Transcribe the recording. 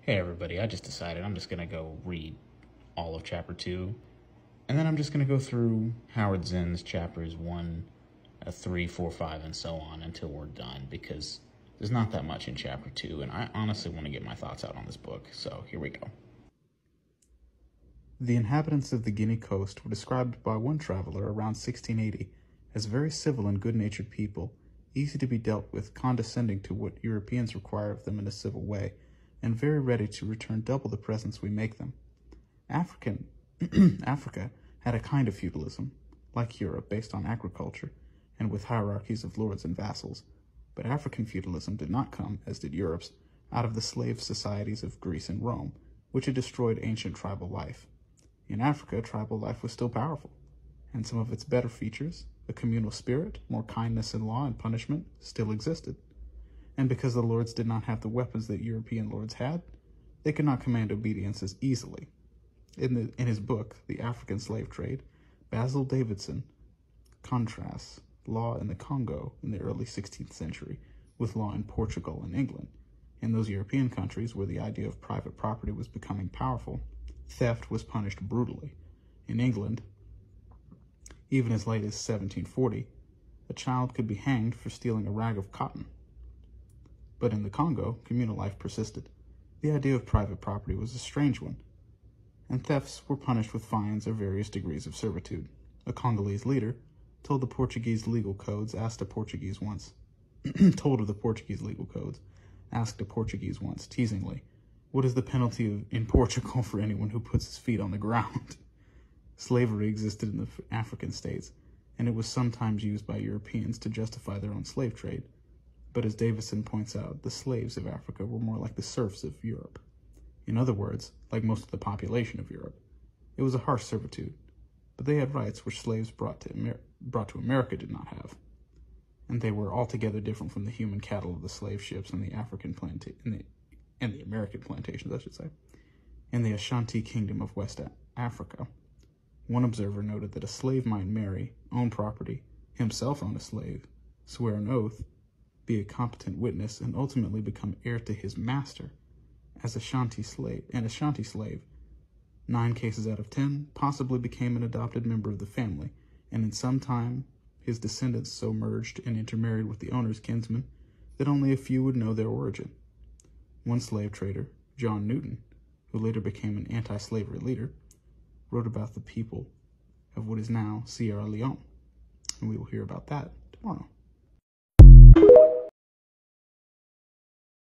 Hey everybody, I just decided I'm just gonna go read all of chapter 2, and then I'm just gonna go through Howard Zinn's chapters 1, 3, 4, 5, and so on until we're done, because there's not that much in chapter 2, and I honestly want to get my thoughts out on this book, so here we go. The inhabitants of the Guinea coast were described by one traveler around 1680 as very civil and good-natured people, easy to be dealt with, condescending to what Europeans require of them in a civil way, and very ready to return double the presents we make them. Africa had a kind of feudalism, like Europe, based on agriculture, and with hierarchies of lords and vassals. But African feudalism did not come, as did Europe's, out of the slave societies of Greece and Rome, which had destroyed ancient tribal life. In Africa, tribal life was still powerful, and some of its better features, a communal spirit, more kindness in law and punishment, still existed. And because the lords did not have the weapons that European lords had, they could not command obedience as easily. In his book, The African Slave Trade, Basil Davidson contrasts law in the Congo in the early 16th century with law in Portugal and England. In those European countries where the idea of private property was becoming powerful, theft was punished brutally. In England, even as late as 1740, a child could be hanged for stealing a rag of cotton. But in the Congo, communal life persisted. The idea of private property was a strange one, and thefts were punished with fines or various degrees of servitude. A Congolese leader told of the Portuguese legal codes, asked a Portuguese once, teasingly, "What is the penalty in Portugal for anyone who puts his feet on the ground?" Slavery existed in the African states, and it was sometimes used by Europeans to justify their own slave trade. But as Davison points out, the slaves of Africa were more like the serfs of Europe. In other words, like most of the population of Europe. It was a harsh servitude, but they had rights which slaves brought to America did not have. And they were altogether different from the human cattle of the slave ships and the American plantations, I should say. In the Ashanti Kingdom of West Africa, one observer noted that a slave might marry, own property, himself own a slave, swear an oath, be a competent witness, and ultimately become heir to his master as an Ashanti slave. 9 cases out of 10 possibly became an adopted member of the family, and in some time his descendants so merged and intermarried with the owner's kinsmen that only a few would know their origin. One slave trader, John Newton, who later became an anti-slavery leader, wrote about the people of what is now Sierra Leone, and we will hear about that tomorrow.